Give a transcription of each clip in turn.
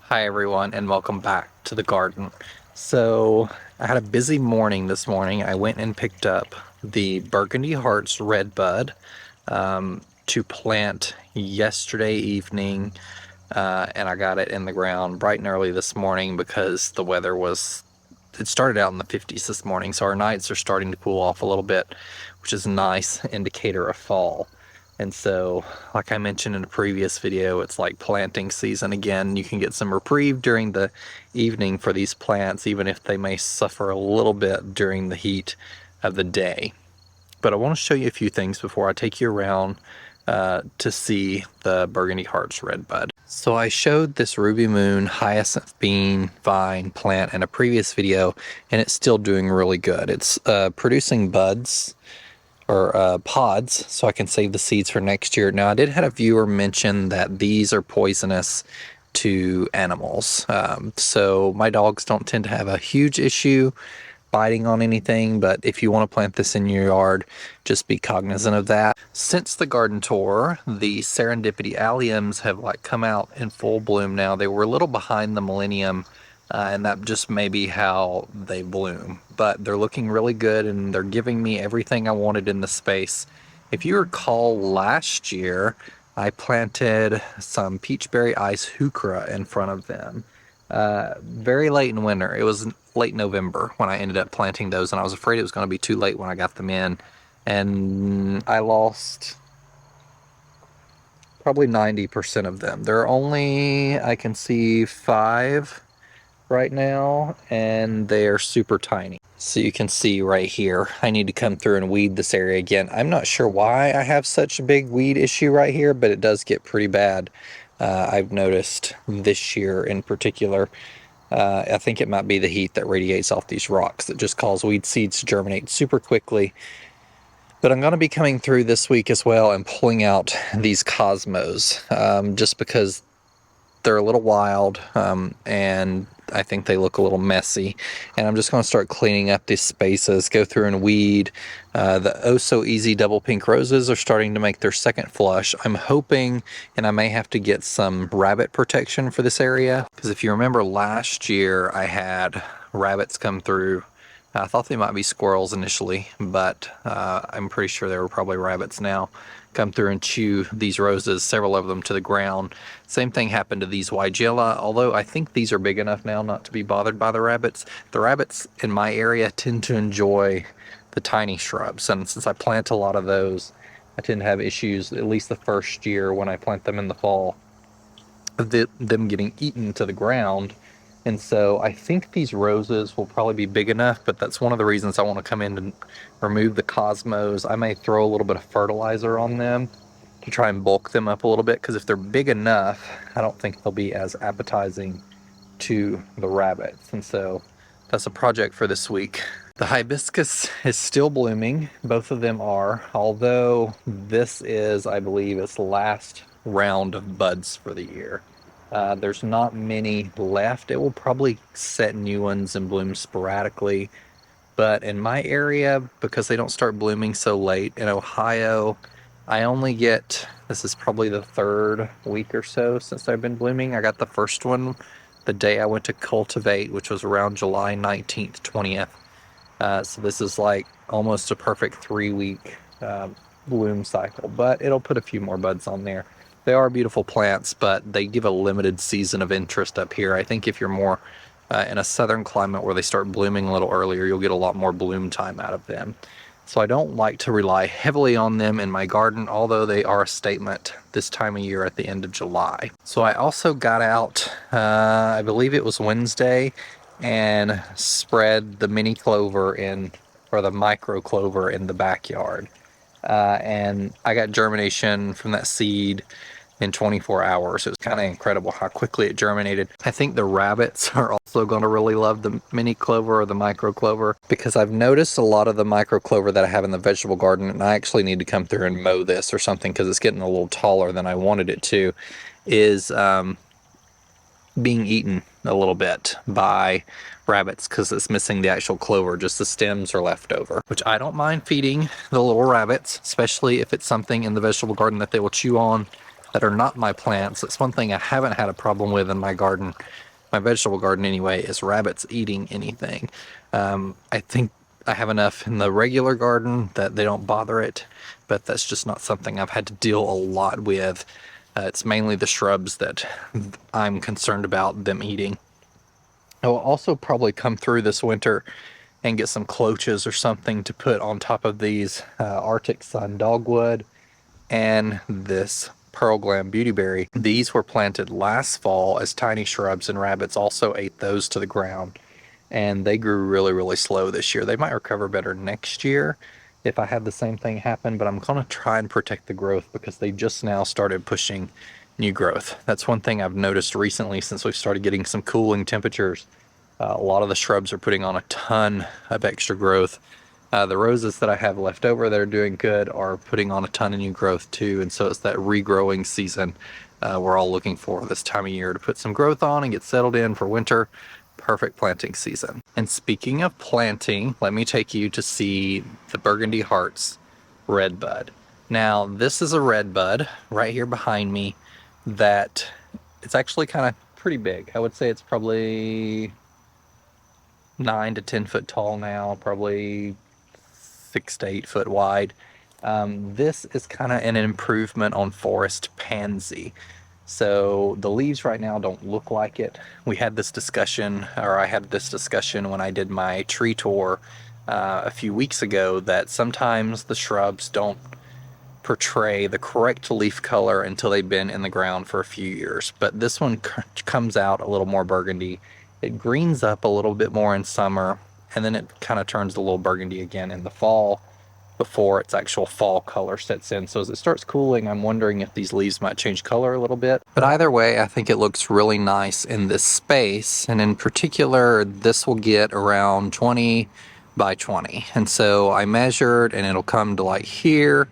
Hi everyone, and welcome back to the garden. So I had a busy morning this morning. I went and picked up the Burgundy Hearts Redbud to plant yesterday evening, and I got it in the ground bright and early this morning because the weather it started out in the 50s this morning, so our nights are starting to cool off a little bit, which is a nice indicator of fall. And so, like I mentioned in a previous video, it's like planting season again. You can get some reprieve during the evening for these plants, even if they may suffer a little bit during the heat of the day. But I want to show you a few things before I take you around to see the Burgundy Hearts Redbud. So I showed this Ruby Moon hyacinth bean vine plant in a previous video, and it's still doing really good. It's producing buds or pods, so I can save the seeds for next year. Now, I did have a viewer mention that these are poisonous to animals. So my dogs don't tend to have a huge issue biting on anything, but if you want to plant this in your yard, just be cognizant of that. Since the garden tour, the Serendipity Alliums have come out in full bloom now. They were a little behind the millennium, and that just may be how they bloom, but they're looking really good and they're giving me everything I wanted in the space. If you recall, last year I planted some peachberry ice Heuchera in front of them very late in winter. It was late November when I ended up planting those, and I was afraid it was going to be too late when I got them in, and I lost probably 90% of them. There are only, I can see 5 right now, and they are super tiny. So you can see right here, I need to come through and weed this area again. I'm not sure why I have such a big weed issue right here, but it does get pretty bad. I've noticed this year in particular. I think it might be the heat that radiates off these rocks that just cause weed seeds to germinate super quickly. But I'm going to be coming through this week as well and pulling out these 𝗗𝗏𝗧𝗦 just because they're a little wild, and I think they look a little messy, and I'm just going to start cleaning up these spaces, go through and weed. The Oh So Easy double pink roses are starting to make their second flush. I'm hoping, and I may have to get some rabbit protection for this area, because if you remember last year I had rabbits come through. I thought they might be squirrels initially, but I'm pretty sure they were probably rabbits now. Come through and chew these roses, several of them, to the ground. Same thing happened to these 𝗖𝗢𝗘𝗢𝗏, although I think these are big enough now not to be bothered by the rabbits. The rabbits in my area tend to enjoy the tiny shrubs, and since I plant a lot of those, I tend to have issues, at least the first year when I plant them in the fall, of them getting eaten to the ground. And so I think these roses will probably be big enough, but that's one of the reasons I want to come in and remove the 𝗗𝗏𝗧𝗦s. I may throw a little bit of fertilizer on them to try and bulk them up a little bit, because if they're big enough, I don't think they'll be as appetizing to the rabbits. And so that's a project for this week. The hibiscus is still blooming. Both of them are, although this is, I believe, its last round of buds for the year. There's not many left. It will probably set new ones and bloom sporadically. But in my area, because they don't start blooming so late in Ohio, I only get, this is probably the 3rd week or so since they've been blooming. I got the first one the day I went to cultivate, which was around July 19th, 20th. So this is like almost a perfect 3-week bloom cycle, but it'll put a few more buds on there. They are beautiful plants, but they give a limited season of interest up here. I think if you're more in a southern climate where they start blooming a little earlier, you'll get a lot more bloom time out of them. So I don't like to rely heavily on them in my garden, although they are a statement this time of year at the end of July. So I also got out, I believe it was Wednesday, and spread the mini clover or the micro clover in the backyard. And I got germination from that seed in 24 hours. It was kind of incredible how quickly it germinated. I think the rabbits are also going to really love the mini clover or the micro clover, because I've noticed a lot of the micro clover that I have in the vegetable garden, and I actually need to come through and mow this or something because it's getting a little taller than I wanted it to, is being eaten a little bit by rabbits because it's missing the actual clover. Just the stems are left over, which I don't mind feeding the little rabbits, especially if it's something in the vegetable garden that they will chew on that are not my plants. It's one thing I haven't had a problem with in my garden, my vegetable garden anyway, is rabbits eating anything. I think I have enough in the regular garden that they don't bother it, but that's just not something I've had to deal a lot with. It's mainly the shrubs that I'm concerned about them eating. I will also probably come through this winter and get some cloches or something to put on top of these Arctic Sun Dogwood and this Pearl Glam Beautyberry. These were planted last fall as tiny shrubs, and rabbits also ate those to the ground, and they grew really, really slow this year. They might recover better next year if I had the same thing happen, but I'm going to try and protect the growth because they just now started pushing new growth. That's one thing I've noticed recently since we've started getting some cooling temperatures. A lot of the shrubs are putting on a ton of extra growth. The roses that I have left over that are doing good are putting on a ton of new growth too, and so it's that regrowing season we're all looking for this time of year to put some growth on and get settled in for winter. Perfect planting season. And speaking of planting, let me take you to see the Burgundy Hearts Redbud. Now, this is a redbud right here behind me that it's actually kind of pretty big. I would say it's probably 9 to 10 foot tall now, probably 6 to 8 foot wide. This is kind of an improvement on forest pansy. So the leaves right now don't look like it. We had this discussion, or I had this discussion when I did my tree tour a few weeks ago, that sometimes the shrubs don't portray the correct leaf color until they've been in the ground for a few years. But this one comes out a little more burgundy. It greens up a little bit more in summer, and then it kind of turns a little burgundy again in the fall before its actual fall color sets in. So as it starts cooling, I'm wondering if these leaves might change color a little bit. But either way, I think it looks really nice in this space. And in particular, this will get around 20 by 20. And so I measured, and it'll come to like here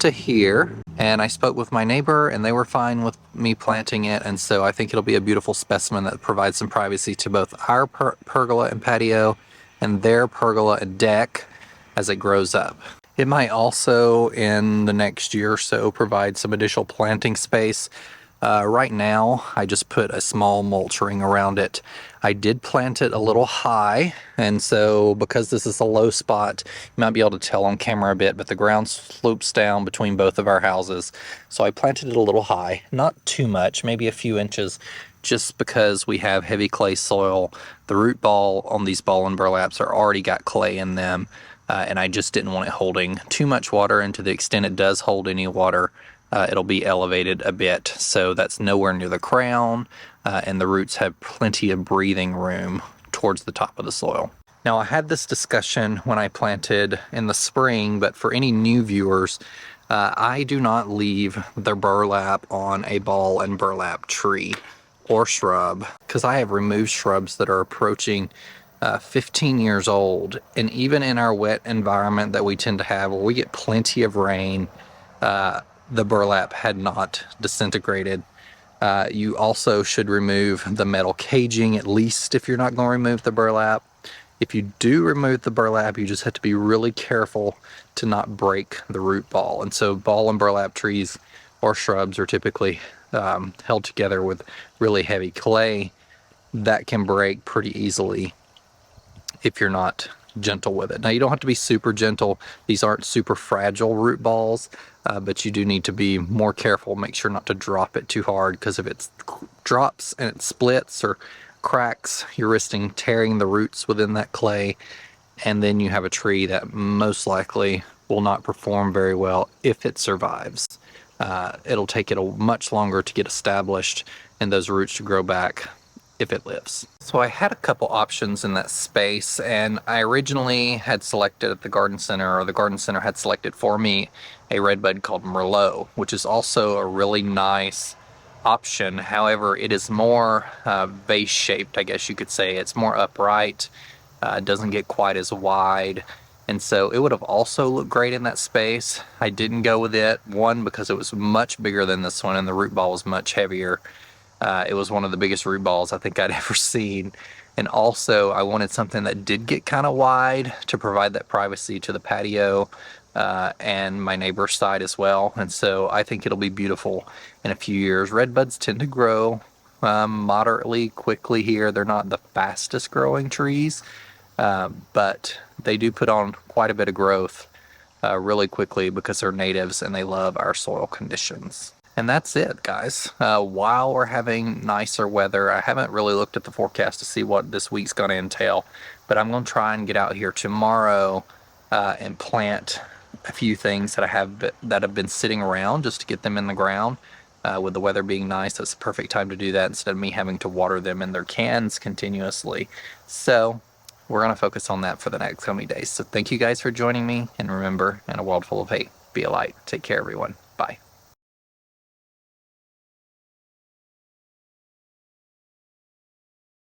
to here. And I spoke with my neighbor, and they were fine with me planting it. And so I think it'll be a beautiful specimen that provides some privacy to both our pergola and patio and their pergola and deck as it grows up. It might also, in the next year or so, provide some additional planting space. Right now, I just put a small mulch ring around it. I did plant it a little high, and so because this is a low spot, you might be able to tell on camera a bit, but the ground slopes down between both of our houses. So I planted it a little high, not too much, maybe a few inches, just because we have heavy clay soil. The root ball on these ball and burlaps are already got clay in them. And I just didn't want it holding too much water, and to the extent it does hold any water, it'll be elevated a bit. So that's nowhere near the crown, and the roots have plenty of breathing room towards the top of the soil. Now, I had this discussion when I planted in the spring, but for any new viewers, I do not leave the burlap on a ball and burlap tree or shrub, because I have removed shrubs that are approaching 15 years old, and even in our wet environment that we tend to have, where we get plenty of rain, the burlap had not disintegrated. You also should remove the metal caging, at least if you're not going to remove the burlap. If you do remove the burlap, you just have to be really careful to not break the root ball. And so ball and burlap trees or shrubs are typically held together with really heavy clay that can break pretty easily if you're not gentle with it. Now, you don't have to be super gentle. These aren't super fragile root balls, but you do need to be more careful. Make sure not to drop it too hard, because if it drops and it splits or cracks, you're risking tearing the roots within that clay, and then you have a tree that most likely will not perform very well if it survives. It'll take it much longer to get established and those roots to grow back if it lives. So I had a couple options in that space, and I originally had selected at the garden center, or the garden center had selected for me, a redbud called Merlot, which is also a really nice option. However, it is more vase shaped, I guess you could say. It's more upright, doesn't get quite as wide, and so it would have also looked great in that space. I didn't go with it, one, because it was much bigger than this one and the root ball was much heavier. It was one of the biggest root balls I think I'd ever seen. And also, I wanted something that did get kind of wide to provide that privacy to the patio, and my neighbor's side as well. And so I think it'll be beautiful in a few years. Redbuds tend to grow moderately quickly here. They're not the fastest growing trees, but they do put on quite a bit of growth really quickly because they're natives and they love our soil conditions. And that's it, guys. While we're having nicer weather, I haven't really looked at the forecast to see what this week's going to entail, but I'm going to try and get out here tomorrow and plant a few things that have been sitting around just to get them in the ground. With the weather being nice, that's the perfect time to do that instead of me having to water them in their cans continuously. So we're going to focus on that for the next coming days. So thank you guys for joining me, and remember, in a world full of hate, be a light. Take care, everyone.